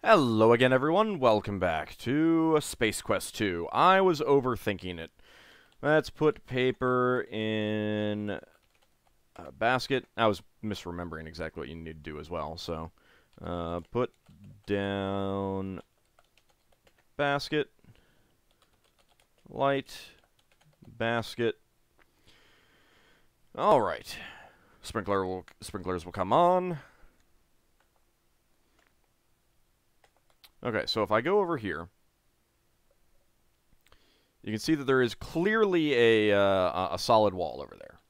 Hello again, everyone. Welcome back to Space Quest 2. I was overthinking it. Let's put paper in a basket. I was misremembering exactly what you need to do as well, so put down basket, light, basket. Alright. Sprinklers will come on. Okay, so if I go over here, you can see that there is clearly a solid wall over there.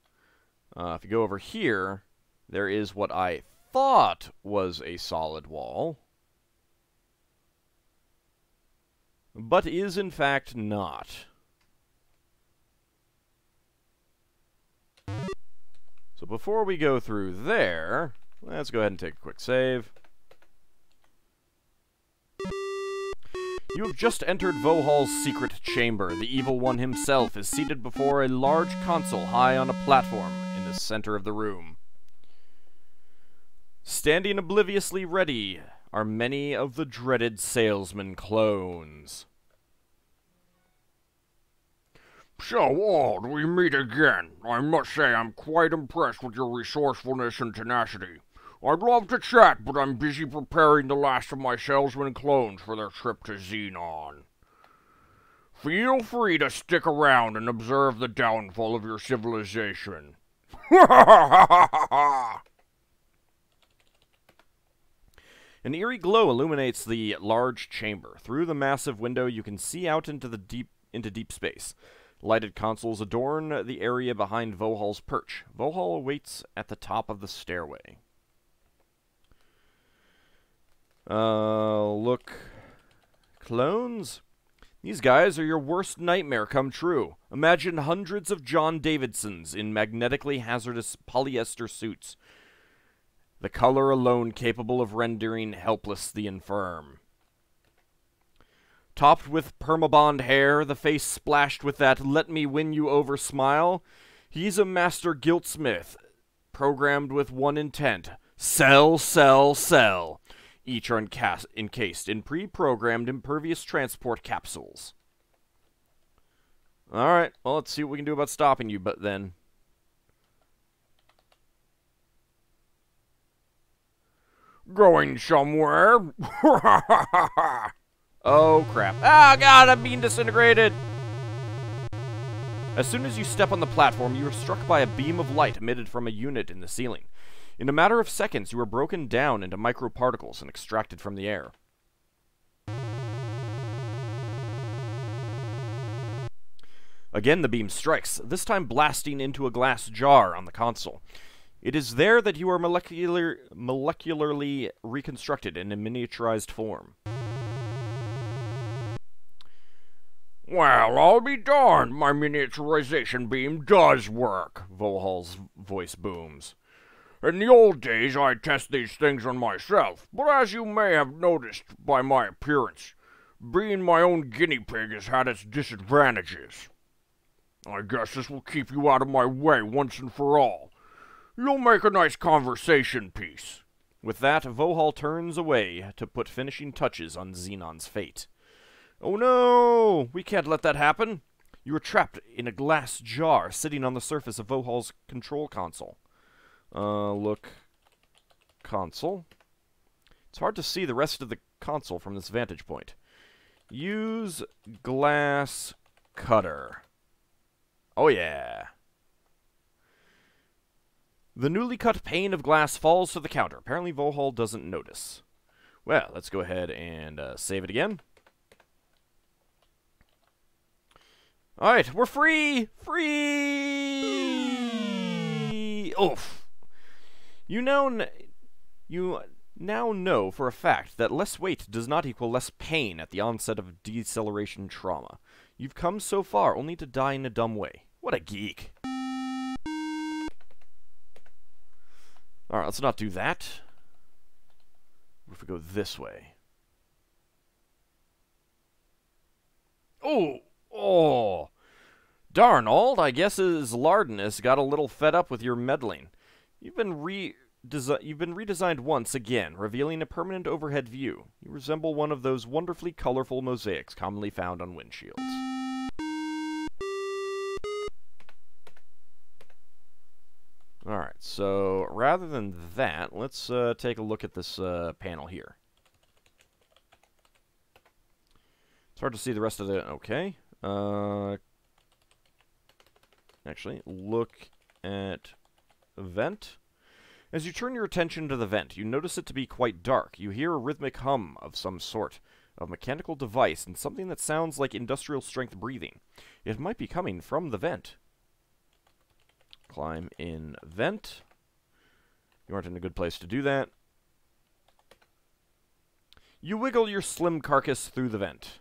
If you go over here, there is what I thought was a solid wall, but is in fact not. So before we go through there, let's go ahead and take a quick save. You have just entered Vohaul's secret chamber. The evil one himself is seated before a large console high on a platform in the center of the room. Standing obliviously ready are many of the dreaded salesman clones. So, Auld, we meet again. I must say I'm quite impressed with your resourcefulness and tenacity. I'd love to chat, but I'm busy preparing the last of my salesman clones for their trip to Xenon. Feel free to stick around and observe the downfall of your civilization. An eerie glow illuminates the large chamber. Through the massive window, you can see out into deep space. Lighted consoles adorn the area behind Vohaul's perch. Vohaul awaits at the top of the stairway. Look. Clones? These guys are your worst nightmare come true. Imagine hundreds of John Davidsons in magnetically hazardous polyester suits. The color alone capable of rendering helpless the infirm. Topped with permabond hair, the face splashed with that let-me-win-you-over smile, he's a master guiltsmith, programmed with one intent: sell, sell, sell. Each are encased in pre-programmed impervious transport capsules. Alright, well, let's see what we can do about stopping you, but then. Going somewhere? Oh, crap. Ah, God, I'm being disintegrated! As soon as you step on the platform, you are struck by a beam of light emitted from a unit in the ceiling. In a matter of seconds, you are broken down into microparticles and extracted from the air. Again, the beam strikes, this time blasting into a glass jar on the console. It is there that you are molecularly reconstructed in a miniaturized form. Well, I'll be darned, my miniaturization beam does work, Vohaul's voice booms. In the old days, I'd test these things on myself, but as you may have noticed by my appearance, being my own guinea pig has had its disadvantages. I guess this will keep you out of my way once and for all. You'll make a nice conversation piece. With that, Vohaul turns away to put finishing touches on Xenon's fate. Oh no! We can't let that happen! You are trapped in a glass jar sitting on the surface of Vohaul's control console. Look. Console. It's hard to see the rest of the console from this vantage point. Use glass cutter. Oh yeah. The newly cut pane of glass falls to the counter. Apparently Vohaul doesn't notice. Well, let's go ahead and save it again. Alright, we're free! Free! Oof. You now know for a fact that less weight does not equal less pain at the onset of deceleration trauma. You've come so far only to die in a dumb way. What a geek. Alright, let's not do that. What if we go this way? Oh! Oh! Darn, Auld, I guess his lardness got a little fed up with your meddling. You've been you've been redesigned once again, revealing a permanent overhead view. You resemble one of those wonderfully colorful mosaics commonly found on windshields. Alright, so rather than that, let's take a look at this panel here. It's hard to see the rest of the... Okay. Actually, look at vent. As you turn your attention to the vent, you notice it to be quite dark. You hear a rhythmic hum of some sort, a mechanical device, and something that sounds like industrial-strength breathing. It might be coming from the vent. Climb in vent. You aren't in a good place to do that. You wiggle your slim carcass through the vent.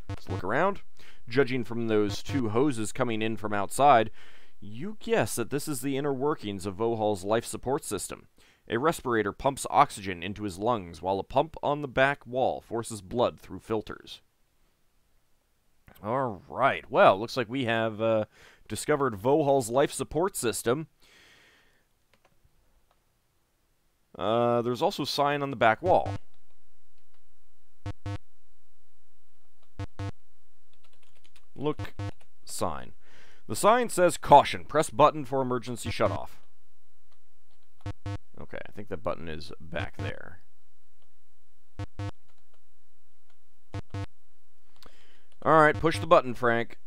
Let's look around. Judging from those two hoses coming in from outside, you guess that this is the inner workings of Vohaul's life support system. A respirator pumps oxygen into his lungs, while a pump on the back wall forces blood through filters. Alright, well, looks like we have discovered Vohaul's life support system. There's also a sign on the back wall. Look, sign. The sign says, "Caution, press button for emergency shutoff." Okay, I think that button is back there. Alright, push the button, Frank.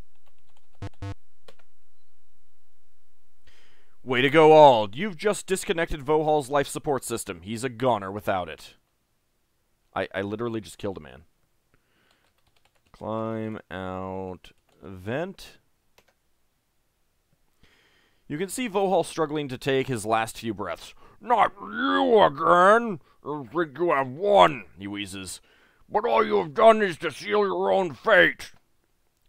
Way to go, Auld. You've just disconnected Vohaul's life support system. He's a goner without it. I literally just killed a man. Climb out vent. You can see Vohaul struggling to take his last few breaths. Not you again! I think you have won, he wheezes. But all you have done is to seal your own fate.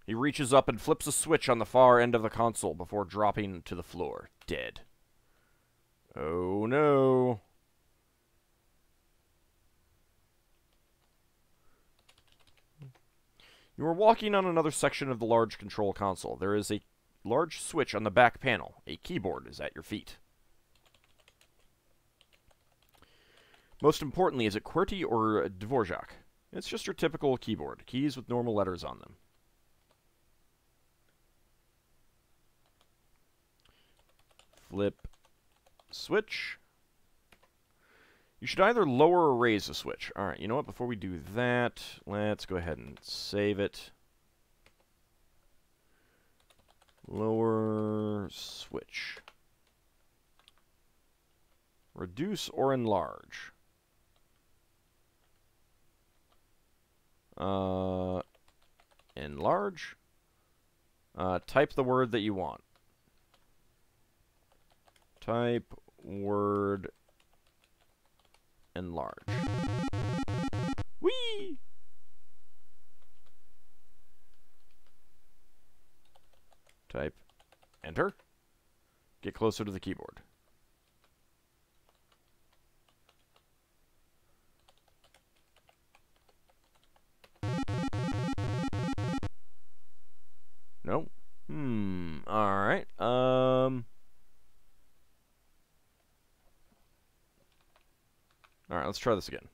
He reaches up and flips a switch on the far end of the console before dropping to the floor, dead. Oh no. You are walking on another section of the large control console. There is a large switch on the back panel. A keyboard is at your feet. Most importantly, is it QWERTY or Dvorak? It's just your typical keyboard. Keys with normal letters on them. Flip switch. You should either lower or raise the switch. Alright, you know what? Before we do that, let's go ahead and save it. Lower switch. Reduce or enlarge. Enlarge. Type the word that you want. Type word enlarge. Whee! Type enter. Get closer to the keyboard. No. Alright. Alright, let's try this again.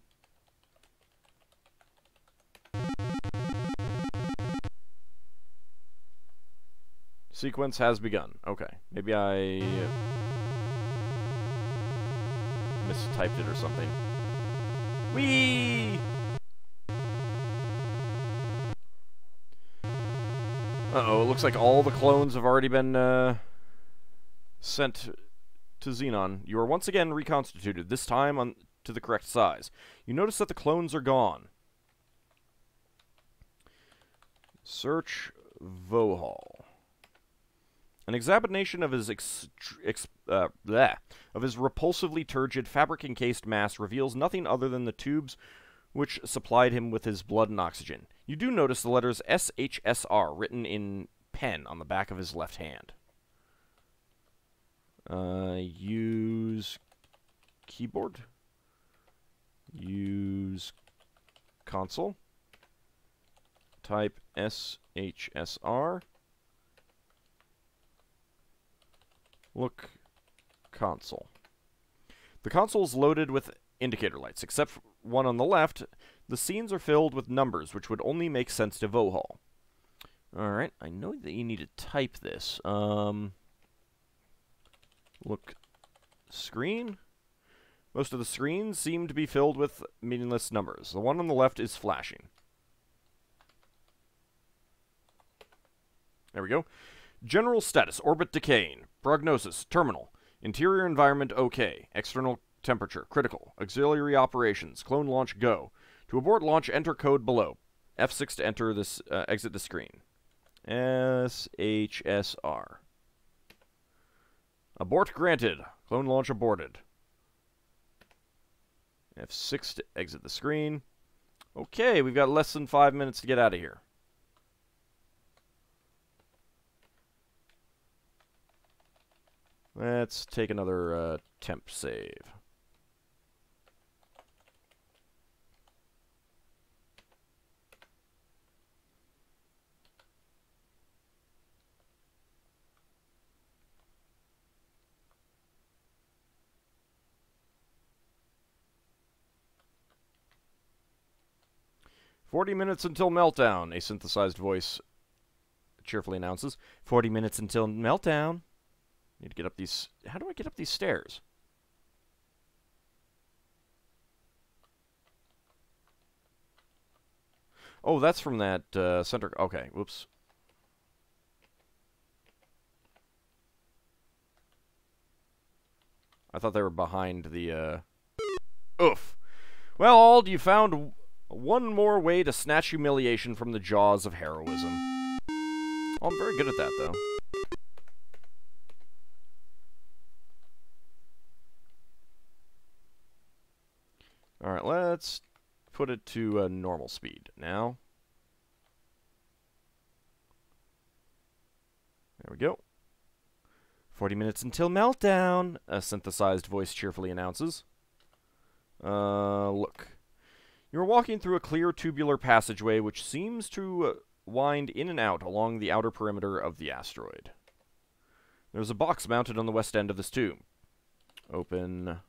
Sequence has begun. Okay. Maybe I mistyped it or something. Whee! Uh-oh, it looks like all the clones have already been sent to Xenon. You are once again reconstituted, this time to the correct size. You notice that the clones are gone. Search Vohaul. An examination of his repulsively turgid, fabric-encased mass reveals nothing other than the tubes which supplied him with his blood and oxygen. You do notice the letters SHSR written in pen on the back of his left hand. Use keyboard. Use console. Type SHSR. Look. Console. The console is loaded with indicator lights, except for one on the left. The scenes are filled with numbers, which would only make sense to Vohaul. Alright, I know that you need to type this. Look. Screen? Most of the screens seem to be filled with meaningless numbers. The one on the left is flashing. There we go. General status, orbit decaying. Prognosis, terminal. Interior environment, okay. External temperature, critical. Auxiliary operations, clone launch, go. To abort launch, enter code below. F6 to enter this, exit the screen. SHSR. Abort granted. Clone launch aborted. F6 to exit the screen. Okay, we've got less than 5 minutes to get out of here. Let's take another temp save. "40 minutes until meltdown," a synthesized voice cheerfully announces. 40 minutes until meltdown. Need to get up these... How do I get up these stairs? Oh, that's from that center... Okay, whoops. I thought they were behind the... Oof. Well, Ald, you found one more way to snatch humiliation from the jaws of heroism. Oh, I'm very good at that, though. Alright, let's put it to normal speed now. There we go. 40 minutes until meltdown, a synthesized voice cheerfully announces. Look. You're walking through a clear tubular passageway which seems to wind in and out along the outer perimeter of the asteroid. There's a box mounted on the west end of this tube. Open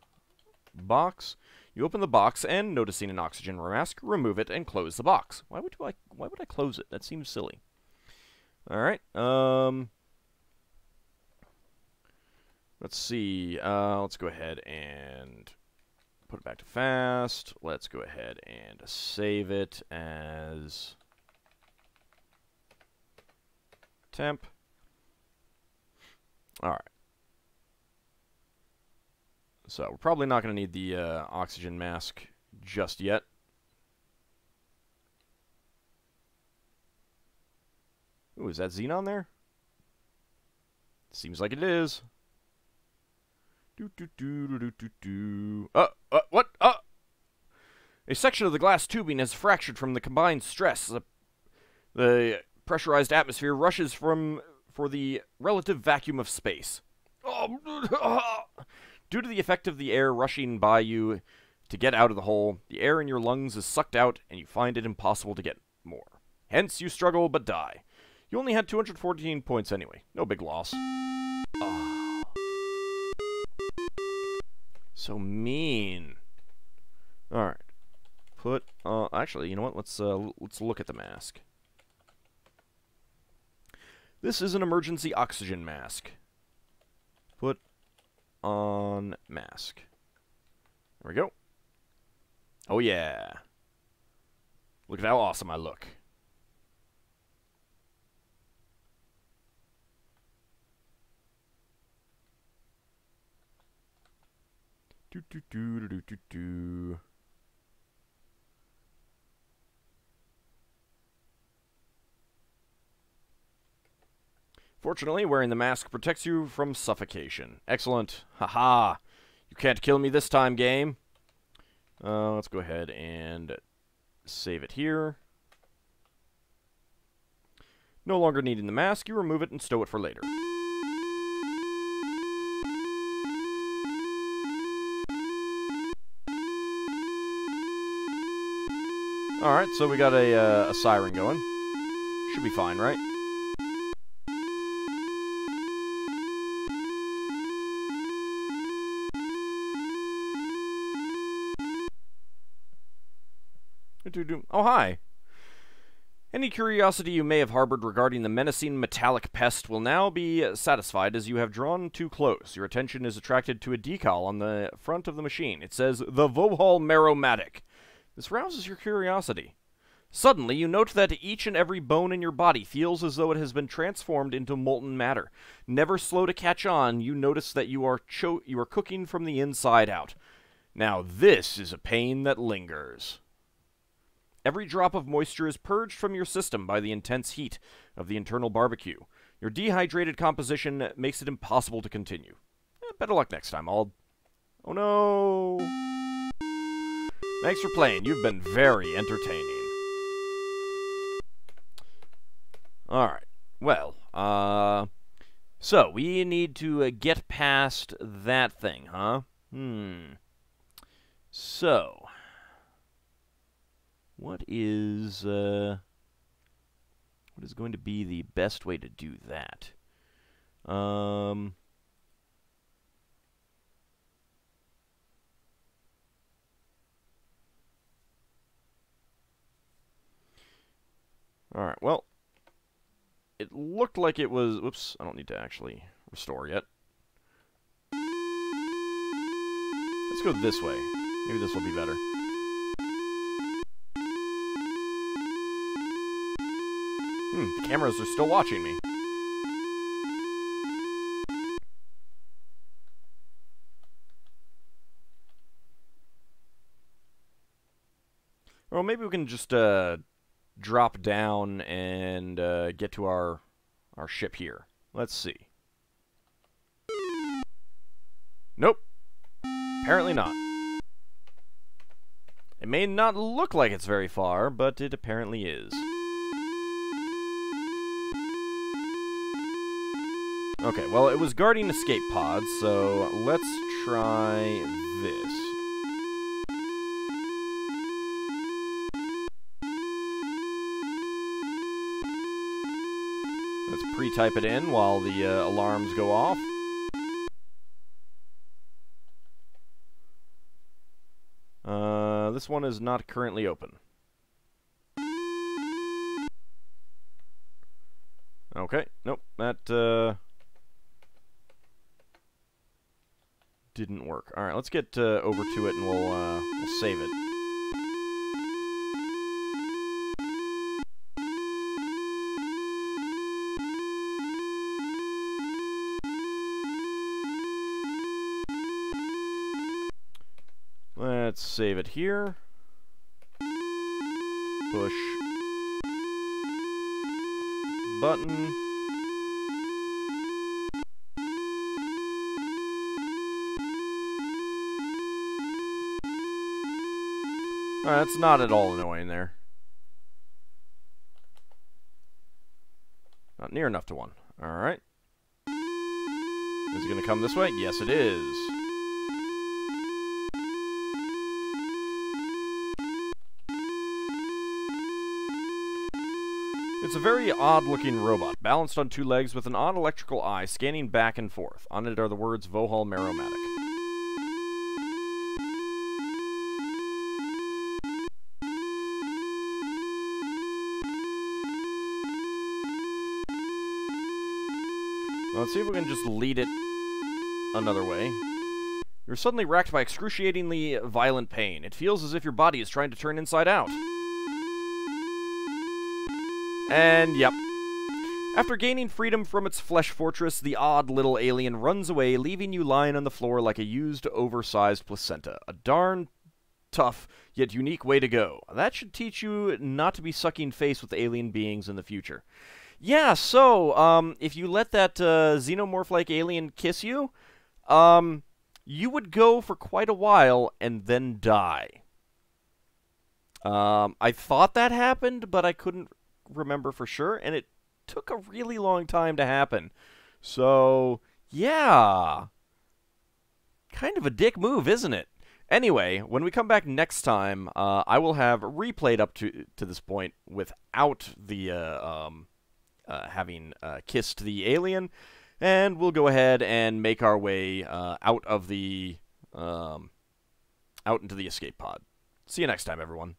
box. You open the box and, noticing an oxygen mask, remove it and close the box. Why would I close it? That seems silly. Alright, let's see. Let's go ahead and put it back to fast. Let's go ahead and save it as temp. Alright. So, we're probably not going to need the oxygen mask just yet. Ooh, is that Xenon there? Seems like it is. What? A section of the glass tubing has fractured from the combined stress. The pressurized atmosphere rushes for the relative vacuum of space. Due to the effect of the air rushing by you to get out of the hole, the air in your lungs is sucked out, and you find it impossible to get more. Hence, you struggle but die. You only had 214 points anyway. No big loss. Oh. So mean. Alright. Put, actually, you know what? Let's look at the mask. This is an emergency oxygen mask. Put on mask. There we go. Oh yeah. Look at how awesome I look. Fortunately, wearing the mask protects you from suffocation. Excellent. Haha. You can't kill me this time, game. Let's go ahead and save it here. No longer needing the mask, you remove it and stow it for later. Alright, so we got a siren going. Should be fine, right? Oh, hi. Any curiosity you may have harbored regarding the menacing metallic pest will now be satisfied as you have drawn too close. Your attention is attracted to a decal on the front of the machine. It says, "The Vohaul Meromatic." This rouses your curiosity. Suddenly, you note that each and every bone in your body feels as though it has been transformed into molten matter. Never slow to catch on, you notice that you are cooking from the inside out. Now this is a pain that lingers. Every drop of moisture is purged from your system by the intense heat of the internal barbecue. Your dehydrated composition makes it impossible to continue. Better luck next time, Ald. Oh no! Thanks for playing. You've been very entertaining. Alright. Well, so we need to get past that thing, huh? So, what is going to be the best way to do that? Alright, well, it looked like it was... Whoops, I don't need to actually restore yet. Let's go this way. Maybe this will be better. The cameras are still watching me. Well, maybe we can just drop down and get to our ship here. Let's see. Nope. Apparently not. It may not look like it's very far, but it apparently is. Okay, well, it was guarding escape pods, so let's try this. Let's pre-type it in while the alarms go off. This one is not currently open. Okay, nope, that didn't work. All right, let's get over to it and we'll save it. Let's save it here. Push button. Alright, that's not at all annoying there. Not near enough to one. Alright. Is it going to come this way? Yes, it is. It's a very odd-looking robot, balanced on two legs with an odd electrical eye scanning back and forth. On it are the words Vohaul Meromatic. Let's see if we can just lead it another way. You're suddenly racked by excruciatingly violent pain. It feels as if your body is trying to turn inside out. And, yep. After gaining freedom from its flesh fortress, the odd little alien runs away, leaving you lying on the floor like a used, oversized placenta. A darn tough, yet unique way to go. That should teach you not to be sucking face with alien beings in the future. Yeah, so, if you let that xenomorph-like alien kiss you, you would go for quite a while and then die. I thought that happened, but I couldn't remember for sure, and it took a really long time to happen. So, yeah. Kind of a dick move, isn't it? Anyway, when we come back next time, I will have replayed up to this point without the, having kissed the alien, and we'll go ahead and make our way out of the, out into the escape pod. See you next time, everyone.